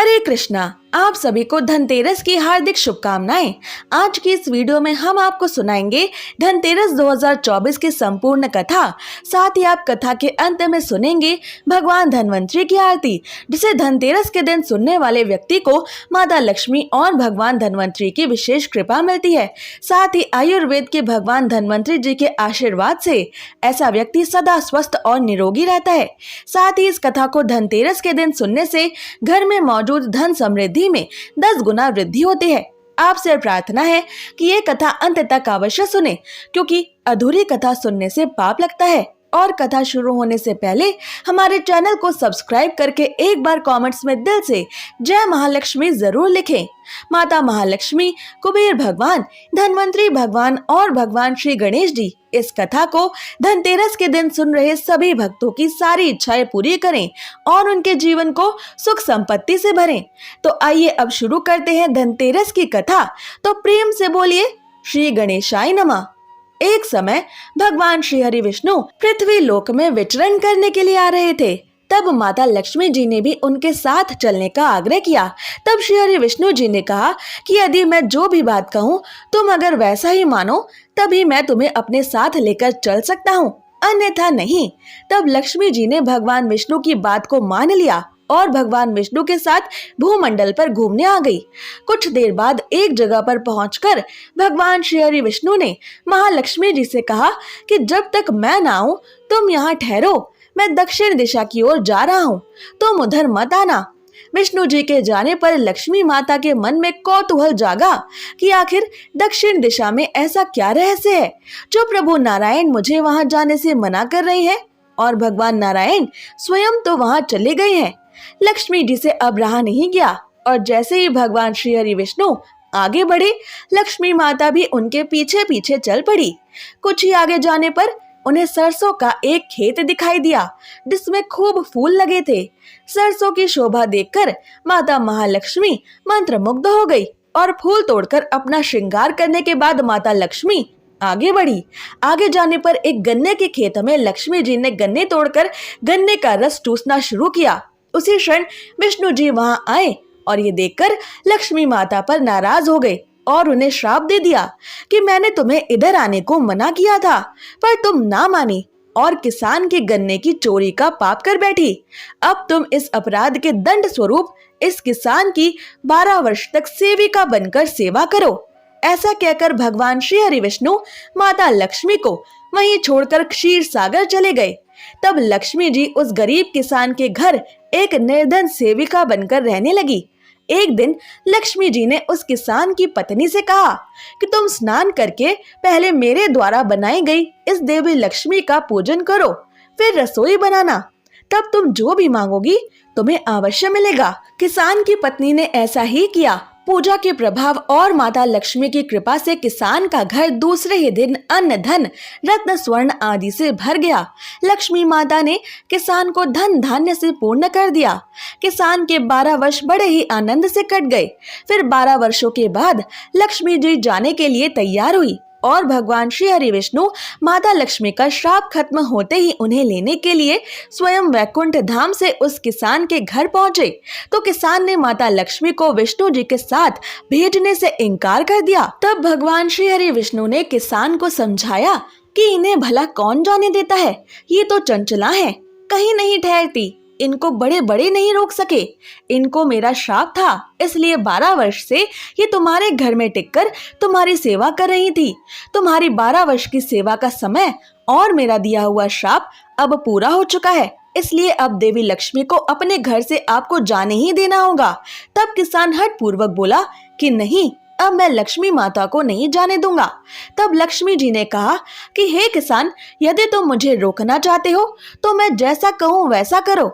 हरे कृष्णा। आप सभी को धनतेरस की हार्दिक शुभकामनाएं। आज की इस वीडियो में हम आपको सुनाएंगे धनतेरस 2024 की संपूर्ण कथा। साथ ही आप कथा के अंत में सुनेंगे भगवान धन्वंतरी की आरती, जिसे धनतेरस के दिन सुनने वाले व्यक्ति को माता लक्ष्मी और भगवान धन्वंतरी की विशेष कृपा मिलती है। साथ ही आयुर्वेद के भगवान धन्वंतरी जी के आशीर्वाद से ऐसा व्यक्ति सदा स्वस्थ और निरोगी रहता है। साथ ही इस कथा को धनतेरस के दिन सुनने से घर में मौजूद धन समृद्धि में 10 गुना वृद्धि होती है। आपसे प्रार्थना है कि ये कथा अंत तक अवश्य सुने, क्योंकि अधूरी कथा सुनने से पाप लगता है। और कथा शुरू होने से पहले हमारे चैनल को सब्सक्राइब करके एक बार कमेंट्स में दिल से जय महालक्ष्मी जरूर लिखें। माता महालक्ष्मी, कुबेर भगवान, धन्वंतरी भगवान और भगवान श्री गणेश जी इस कथा को धनतेरस के दिन सुन रहे सभी भक्तों की सारी इच्छाएं पूरी करें और उनके जीवन को सुख संपत्ति से भरें। तो आइए अब शुरू करते हैं धनतेरस की कथा। तो प्रेम से बोलिए श्री गणेशाय नमः। एक समय भगवान श्री हरि विष्णु पृथ्वी लोक में विचरण करने के लिए आ रहे थे। तब माता लक्ष्मी जी ने भी उनके साथ चलने का आग्रह किया। तब श्री हरि विष्णु जी ने कहा कि यदि मैं जो भी बात कहूँ तुम अगर वैसा ही मानो तभी मैं तुम्हें अपने साथ लेकर चल सकता हूँ, अन्यथा नहीं। तब लक्ष्मी जी ने भगवान विष्णु की बात को मान लिया और भगवान विष्णु के साथ भूमंडल पर घूमने आ गई। कुछ देर बाद एक जगह पर पहुंचकर भगवान श्री हरि विष्णु ने महालक्ष्मी जी से कहा कि जब तक मैं ना आऊं तुम यहाँ ठहरो, मैं दक्षिण दिशा की ओर जा रहा हूँ, तुम उधर मत आना। विष्णु जी के जाने पर लक्ष्मी माता के मन में कौतूहल जागा कि आखिर दक्षिण दिशा में ऐसा क्या रहस्य है जो प्रभु नारायण मुझे वहां जाने से मना कर रहे हैं, और भगवान नारायण स्वयं तो वहां चले गए हैं। लक्ष्मी जी से अब रहा नहीं गया और जैसे ही भगवान श्री हरि विष्णु आगे बढ़े, लक्ष्मी माता भी उनके पीछे पीछे चल पड़ी। कुछ ही आगे जाने पर उन्हें सरसों का एक खेत दिखाई दिया जिसमें खूब फूल लगे थे। सरसों की शोभा देखकर माता महालक्ष्मी मंत्रमुग्ध हो गई और फूल तोड़कर अपना श्रृंगार करने के बाद माता लक्ष्मी आगे बढ़ी। आगे जाने पर एक गन्ने के खेत में लक्ष्मी जी ने गन्ने तोड़कर गन्ने का रस चूसना शुरू किया। उसी क्षण विष्णु जी वहां आए और ये देखकर लक्ष्मी माता पर नाराज हो गए और उन्हें श्राप दे दिया कि मैंने तुम्हें इधर आने को मना किया था, पर तुम ना मानी और किसान के गन्ने की चोरी का पाप कर बैठी। अब तुम इस अपराध के दंड स्वरूप इस किसान की 12 वर्ष तक सेविका बनकर सेवा करो। ऐसा कहकर भगवान श्री हरि विष्णु माता लक्ष्मी को वहीं छोड़कर क्षीर सागर चले गए। तब लक्ष्मी जी उस गरीब किसान के घर एक निर्धन सेविका बनकर रहने लगी। एक दिन लक्ष्मी जी ने उस किसान की पत्नी से कहा कि तुम स्नान करके पहले मेरे द्वारा बनाई गई इस देवी लक्ष्मी का पूजन करो, फिर रसोई बनाना, तब तुम जो भी मांगोगी तुम्हें अवश्य मिलेगा। किसान की पत्नी ने ऐसा ही किया। पूजा के प्रभाव और माता लक्ष्मी की कृपा से किसान का घर दूसरे ही दिन अन्न धन रत्न स्वर्ण आदि से भर गया। लक्ष्मी माता ने किसान को धन धान्य से पूर्ण कर दिया। किसान के 12 वर्ष बड़े ही आनंद से कट गए। फिर 12 वर्षों के बाद लक्ष्मी जी जाने के लिए तैयार हुई और भगवान श्री हरि विष्णु माता लक्ष्मी का श्राप खत्म होते ही उन्हें लेने के लिए स्वयं वैकुंठ धाम से उस किसान के घर पहुंचे। तो किसान ने माता लक्ष्मी को विष्णु जी के साथ भेजने से इनकार कर दिया। तब भगवान श्री हरि विष्णु ने किसान को समझाया कि इन्हें भला कौन जाने देता है, ये तो चंचला है, कहीं नहीं ठहरती, इनको बड़े बड़े नहीं रोक सके। इनको मेरा श्राप था, इसलिए 12 वर्ष से ये तुम्हारे घर में टिककर तुम्हारी सेवा कर रही थी। तुम्हारी 12 वर्ष की सेवा का समय और मेरा दिया हुआ श्राप अब पूरा हो चुका है, इसलिए अब देवी लक्ष्मी को अपने घर से आपको जाने ही देना होगा। तब किसान हठ पूर्वक बोला कि नहीं, अब मैं लक्ष्मी माता को नहीं जाने दूंगा। तब लक्ष्मी जी ने कहा कि हे किसान, यदि तुम मुझे रोकना चाहते हो तो मैं जैसा कहूँ वैसा करो।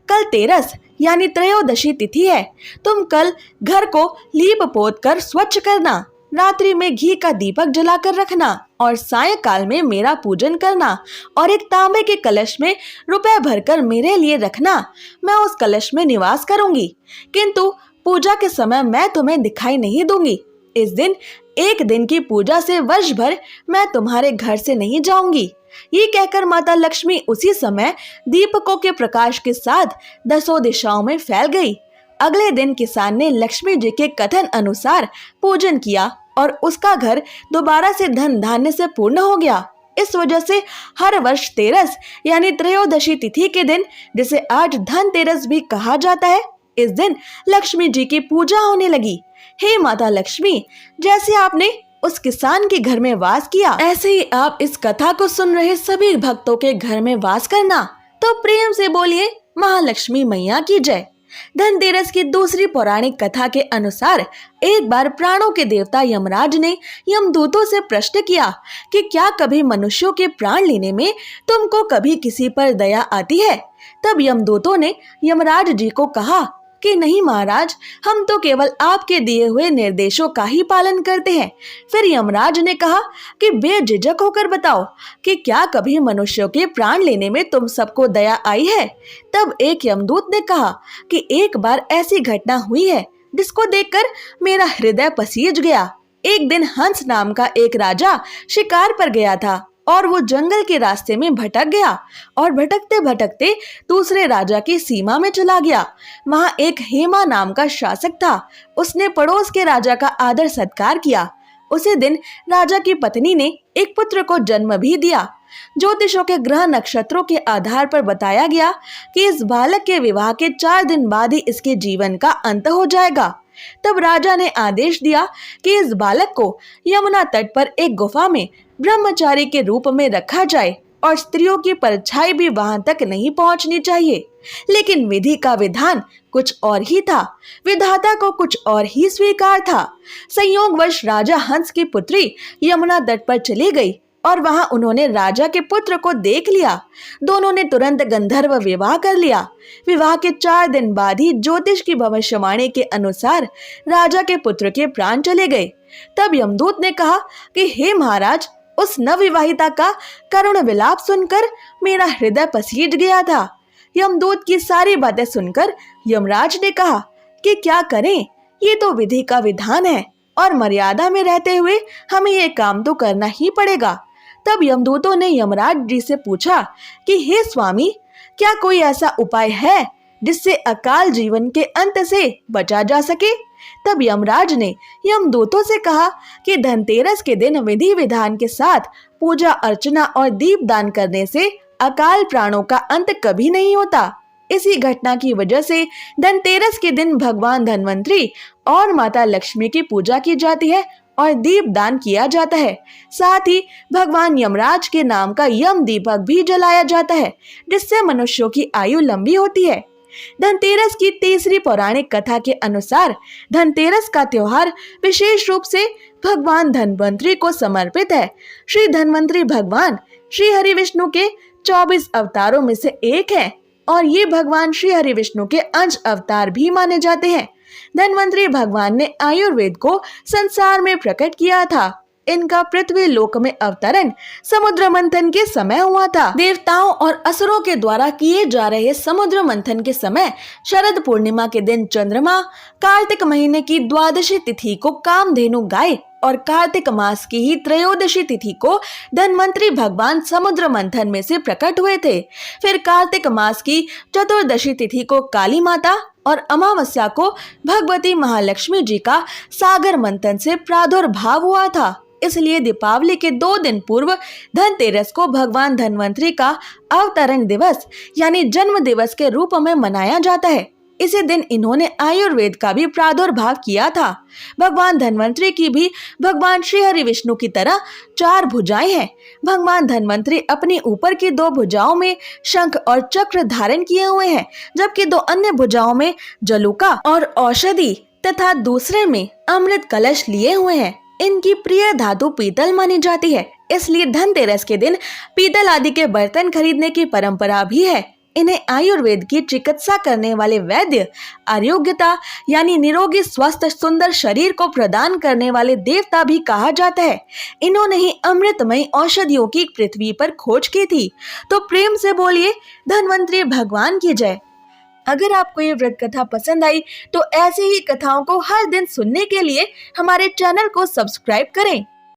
कल तेरस यानी त्रयोदशी तिथि है। तुम कल घर को लीप पोत कर स्वच्छ करना, रात्रि में घी का दीपक जलाकर रखना और सायंकाल में मेरा पूजन करना और एक तांबे के कलश में रुपए भरकर मेरे लिए रखना। मैं उस कलश में निवास करूंगी, किंतु पूजा के समय मैं तुम्हें दिखाई नहीं दूंगी। इस दिन एक दिन की पूजा से वर्ष भर मैं तुम्हारे घर से नहीं जाऊंगी। ये कहकर माता लक्ष्मी उसी समय दीपकों के प्रकाश के साथ 10 दिशाओं में फैल गई अगले दिन किसान ने लक्ष्मी जी के कथन अनुसार पूजन किया और उसका घर दोबारा से धन धान्य से पूर्ण हो गया। इस वजह से हर वर्ष तेरस यानी त्रयोदशी तिथि के दिन, जिसे आज धनतेरस भी कहा जाता है, इस दिन लक्ष्मी जी की पूजा होने लगी। हे माता लक्ष्मी, जैसे आपने उस किसान के घर में वास किया, ऐसे ही आप इस कथा को सुन रहे सभी भक्तों के घर में वास करना। तो प्रेम से बोलिए महालक्ष्मी मैया की जय। धनतेरस की दूसरी पौराणिक कथा के अनुसार एक बार प्राणों के देवता यमराज ने यमदूतों से प्रश्न किया कि क्या कभी मनुष्यों के प्राण लेने में तुमको कभी किसी पर दया आती है। तब यमदूतों ने यमराज जी को कहा कि नहीं महाराज, हम तो केवल आपके दिए हुए निर्देशों का ही पालन करते हैं। फिर यमराज ने कहा कि बेझिझक होकर बताओ कि क्या कभी मनुष्यों के प्राण लेने में तुम सबको दया आई है। तब एक यमदूत ने कहा कि एक बार ऐसी घटना हुई है जिसको देखकर मेरा हृदय पसीज गया। एक दिन हंस नाम का एक राजा शिकार पर गया था और वो जंगल के रास्ते में भटक गया और भटकते भटकते दूसरे राजा की सीमा में चला गया। वहाँ एक हेमा नाम का शासक था। उसने पड़ोस के राजा का आदर सत्कार किया। उसी दिन राजा की पत्नी ने एक पुत्र को जन्म भी दिया। ज्योतिषों के ग्रह नक्षत्रों के आधार पर बताया गया कि इस बालक के विवाह के 4 दिन बाद ही इसके जीवन का अंत हो जाएगा। तब राजा ने आदेश दिया कि इस बालक को यमुना तट पर एक गुफा में ब्रह्मचारी के रूप में रखा जाए और स्त्रियों की परछाई भी वहां तक नहीं पहुंचनी चाहिए। लेकिन विधि का विधान कुछ और ही था, विधाता को कुछ और ही स्वीकार था। संयोगवश राजा हंस की पुत्री यमुना तट पर चली गई और वहां उन्होंने राजा के पुत्र को देख लिया। दोनों ने तुरंत गंधर्व विवाह कर लिया। विवाह के 4 दिन बाद ही ज्योतिष की भविष्यवाणी के अनुसार राजा के पुत्र के प्राण चले गए। तब यमदूत ने कहा कि हे महाराज, उस नवविवाहिता का करुण विलाप सुनकर मेरा हृदय पसीज गया था। यमदूत की सारी बातें सुनकर यमराज ने कहा कि क्या करें, ये तो विधि का विधान है और मर्यादा में रहते हुए हमें ये काम तो करना ही पड़ेगा। तब यमदूतों ने यमराज जी से पूछा कि हे स्वामी, क्या कोई ऐसा उपाय है जिससे अकाल जीवन के अंत से बचा जा सके। तब यमराज ने यमदूतों से कहा कि धनतेरस के दिन विधि विधान के साथ पूजा अर्चना और दीपदान करने से अकाल प्राणों का अंत कभी नहीं होता। इसी घटना की वजह से धनतेरस के दिन भगवान धन्वंतरी और माता लक्ष्मी की पूजा की जाती है और दीपदान किया जाता है। साथ ही भगवान यमराज के नाम का यम दीपक भी जलाया जाता है, जिससे मनुष्यों की आयु लंबी होती है। धनतेरस की तीसरी पौराणिक कथा के अनुसार धनतेरस का त्योहार विशेष रूप से भगवान धन्वंतरी को समर्पित है। श्री धन्वंतरी भगवान श्री हरि विष्णु के 24 अवतारों में से एक है और ये भगवान श्री हरि विष्णु के अंश अवतार भी माने जाते हैं। धन्वंतरी भगवान ने आयुर्वेद को संसार में प्रकट किया था। इनका पृथ्वी लोक में अवतरण समुद्र मंथन के समय हुआ था। देवताओं और असुरों के द्वारा किए जा रहे समुद्र मंथन के समय शरद पूर्णिमा के दिन चंद्रमा, कार्तिक महीने की द्वादशी तिथि को कामधेनु गाय और कार्तिक मास की ही त्रयोदशी तिथि को धन्वंतरी भगवान समुद्र मंथन में से प्रकट हुए थे। फिर कार्तिक मास की चतुर्दशी तिथि को काली माता और अमावस्या को भगवती महालक्ष्मी जी का सागर मंथन से प्रादुर्भाव हुआ था। इसलिए दीपावली के 2 दिन पूर्व धनतेरस को भगवान धन्वंतरी का अवतरण दिवस यानी जन्म दिवस के रूप में मनाया जाता है। इसी दिन इन्होंने आयुर्वेद का भी प्रादुर्भाव किया था। भगवान धन्वंतरी की भी भगवान श्री हरि विष्णु की तरह 4 भुजाएं हैं। भगवान धन्वंतरी अपनी ऊपर की 2 भुजाओं में शंख और चक्र धारण किए हुए हैं, जबकि 2 अन्य भुजाओं में जलुका और औषधि तथा दूसरे में अमृत कलश लिए हुए हैं। इनकी प्रिय धातु पीतल मानी जाती है, इसलिए धनतेरस के दिन पीतल आदि के बर्तन खरीदने की परंपरा भी है। इन्हें आयुर्वेद की चिकित्सा करने वाले वैद्य, आरोग्यता यानी निरोगी स्वस्थ सुंदर शरीर को प्रदान करने वाले देवता भी कहा जाता है। इन्होंने ही अमृतमय औषधियों की पृथ्वी पर खोज की थी। तो प्रेम से बोलिए धन्वंतरी भगवान की जय। अगर आपको ये व्रत कथा पसंद आई तो ऐसे ही कथाओं को हर दिन सुनने के लिए हमारे चैनल को सब्सक्राइब करें।